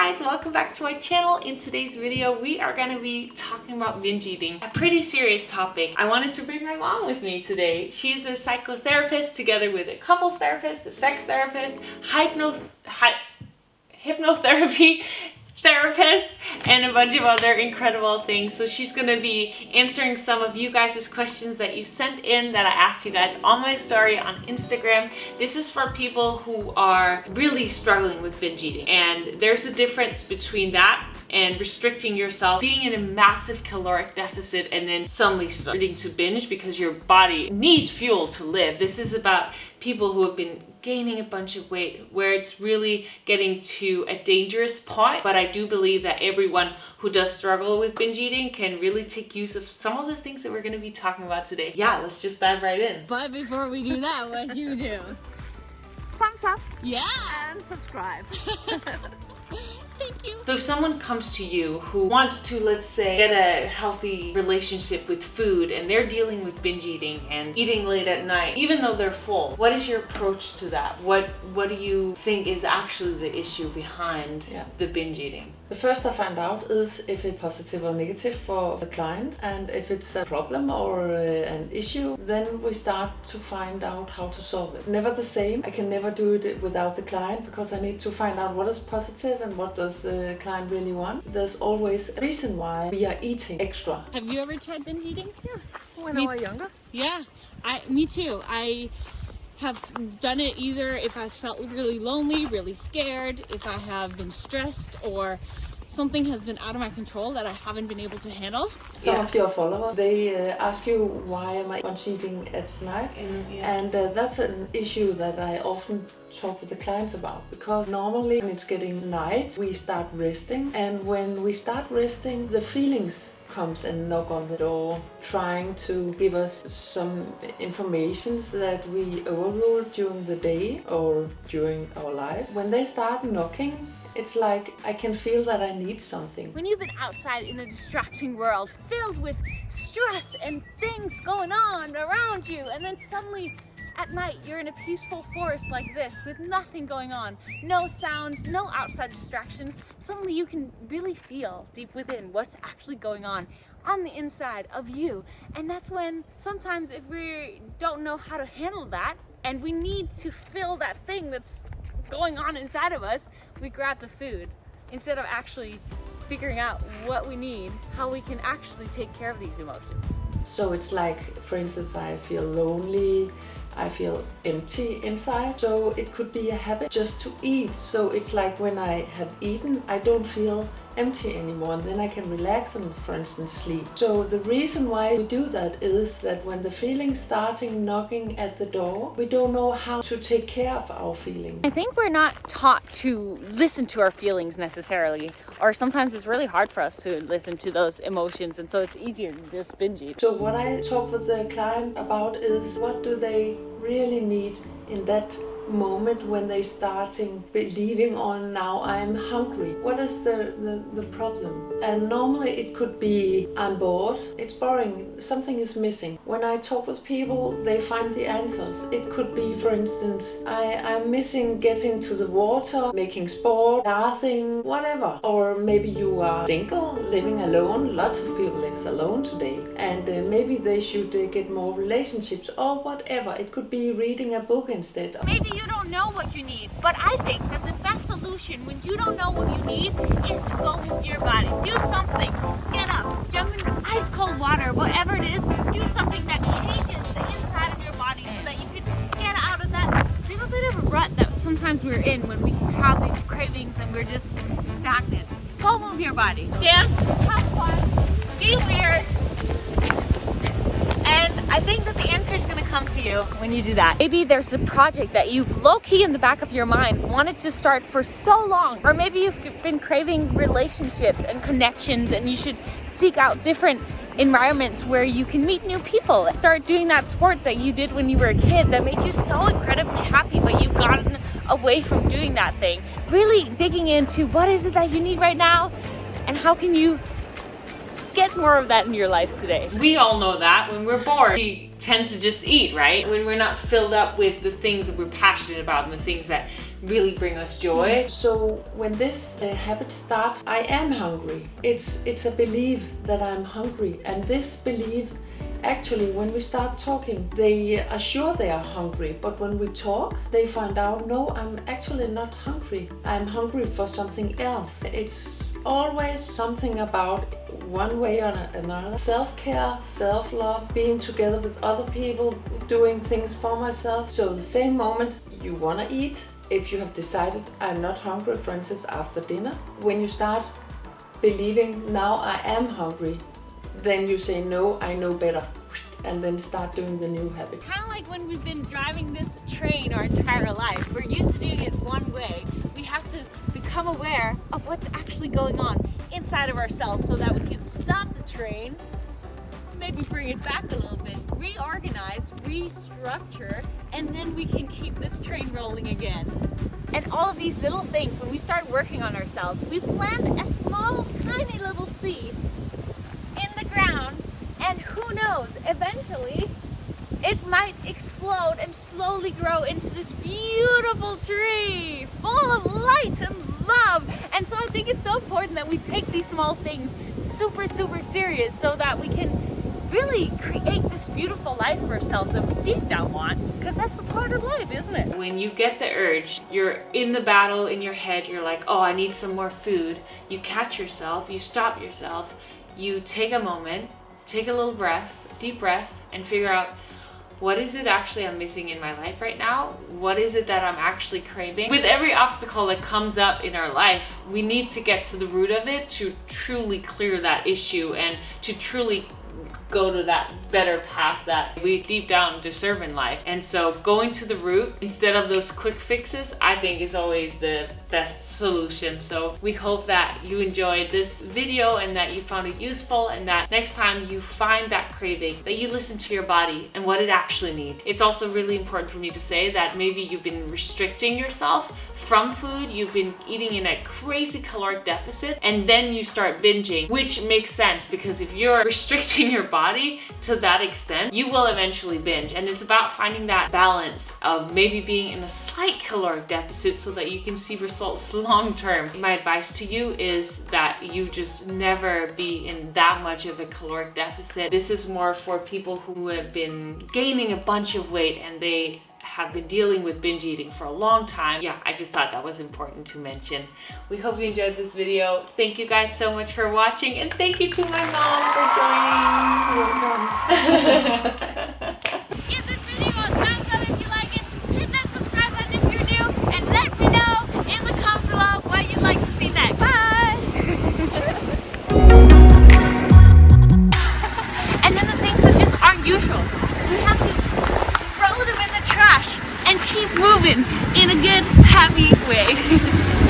guys, welcome back to my channel. In today's video we are going to be talking about binge eating, a pretty serious topic. I wanted to bring my mom with me today. She's a psychotherapist together with a couples therapist, a sex therapist, hypnotherapy therapist, and a bunch of other incredible things. So she's going to be answering some of you guys' questions that you sent in that I asked you guys on my story on Instagram. This is for people who are really struggling with binge eating, and there's a difference between that and restricting yourself, being in a massive caloric deficit, and then suddenly starting to binge because your body needs fuel to live. This is about people who have been gaining a bunch of weight, where it's really getting to a dangerous point. But I do believe that everyone who does struggle with binge eating can really take use of some of the things that we're going to be talking about today. Yeah, let's just dive right in. But before we do that, what you do? Thumbs up. Yeah. And subscribe. Thank you. So if someone comes to you who wants to, let's say, get a healthy relationship with food, and they're dealing with binge eating and eating late at night, even though they're full, what is your approach to that? What do you think is actually the issue behind the binge eating? The first I find out is if it's positive or negative for the client, and if it's a problem or an issue, then we start to find out how to solve it. Never the same. I can never do it without the client, because I need to find out what is positive and what does the client really want. There's always a reason why we are eating extra. Have you ever tried binge eating? Yes, when I was younger. Yeah, me too. I have done it either if I felt really lonely, really scared, if I have been stressed, or something has been out of my control that I haven't been able to handle. Some of your followers, they ask you, why am I binge eating at night? And that's an issue that I often talk with the clients about, because normally when it's getting night, we start resting, and when we start resting, the feelings comes and knock on the door, trying to give us some information that we overruled during the day or during our life. When they start knocking, it's like I can feel that I need something. When you've been outside in a distracting world filled with stress and things going on around you, and then suddenly at night you're in a peaceful forest like this with nothing going on, no sounds, no outside distractions, suddenly you can really feel deep within what's actually going on the inside of you. And that's when sometimes, if we don't know how to handle that and we need to fill that thing that's going on inside of us, we grab the food instead of actually figuring out what we need, how we can actually take care of these emotions. So it's like, for instance, I feel lonely, I feel empty inside, so it could be a habit just to eat. So it's like when I have eaten, I don't feel empty anymore, and then I can relax and, for instance, sleep. So the reason why we do that is that when the feelings starting knocking at the door, we don't know how to take care of our feelings. I think we're not taught to listen to our feelings necessarily, or sometimes it's really hard for us to listen to those emotions, and so it's easier to just binge eat. So what I talk with the client about is, what do they really need in that moment when they starting believing on, now I'm hungry. What is the problem? And normally it could be, I'm bored, it's boring, something is missing. When I talk with people, they find the answers. It could be, for instance, I'm missing getting to the water, making sport, bathing, whatever. Or maybe you are single, living alone. Lots of people live alone today, and maybe they should get more relationships, or whatever. It could be reading a book instead. Maybe you don't know what you need, but I think that the best solution when you don't know what you need is to go move your body. Do something. Get up, jump in ice cold water, whatever it is. Do something that changes the inside of your body so that you can get out of that little bit of a rut that sometimes we're in when we have these cravings and we're just stagnant. Go move your body. Dance, have fun, be weird. And I think that the answer is going to come to you when you do that. Maybe there's a project that you've low-key in the back of your mind wanted to start for so long, or maybe you've been craving relationships and connections, and you should seek out different environments where you can meet new people. Start doing that sport that you did when you were a kid that made you so incredibly happy, but you've gotten away from doing that thing. Really digging into what is it that you need right now, and how can you get more of that in your life today. We all know that when we're bored, we tend to just eat, right? When we're not filled up with the things that we're passionate about and the things that really bring us joy. So when this habit starts, I am hungry. It's a belief that I'm hungry, and this belief, actually, when we start talking, they are sure they are hungry, but when we talk, they find out, no, I'm actually not hungry. I'm hungry for something else. It's always something about one way or another. Self-care, self-love, being together with other people, doing things for myself. So the same moment you want to eat, if you have decided I'm not hungry, for instance, after dinner, when you start believing, now I am hungry, then you say, no, I know better, and then start doing the new habit. Kind of like when we've been driving this train our entire life. We're used to doing it one way. We have to become aware of what's actually going on inside of ourselves so that we can stop the train, maybe bring it back a little bit, reorganize, restructure, and then we can keep this train rolling again. And all of these little things, when we start working on ourselves, we plant a small, tiny little seed in the ground, and who knows, eventually it might explode and slowly grow into this beautiful tree full of light and love. And so I think it's so important that we take these small things super serious so that we can really create this beautiful life for ourselves that we deep down want, because that's a part of life, isn't it? When you get the urge, you're in the battle in your head, you're like, oh, I need some more food. You catch yourself, you stop yourself, you take a moment, take a little breath, deep breath, and figure out, what is it actually I'm missing in my life right now? What is it that I'm actually craving? With every obstacle that comes up in our life, we need to get to the root of it to truly clear that issue and to truly go to that better path that we deep down deserve in life. And so going to the root instead of those quick fixes, I think is always the best solution. So we hope that you enjoyed this video and that you found it useful, and that next time you find that craving, that you listen to your body and what it actually needs. It's also really important for me to say that maybe you've been restricting yourself from food, you've been eating in a crazy caloric deficit, and then you start binging, which makes sense because if you're restricting your body to that extent, you will eventually binge. And it's about finding that balance of maybe being in a slight caloric deficit so that you can see results long term. My advice to you is that you just never be in that much of a caloric deficit. This is more for people who have been gaining a bunch of weight and they have been dealing with binge eating for a long time. Yeah, I just thought that was important to mention. We hope you enjoyed this video. Thank you guys so much for watching, and thank you to my mom for joining. Give this video a thumbs up if you like it. Hit that subscribe button if you're new, and let me know in the comments below what you'd like to see next. Bye! And then the things that just aren't usual, we have to throw them in the trash and keep moving in a good, happy way.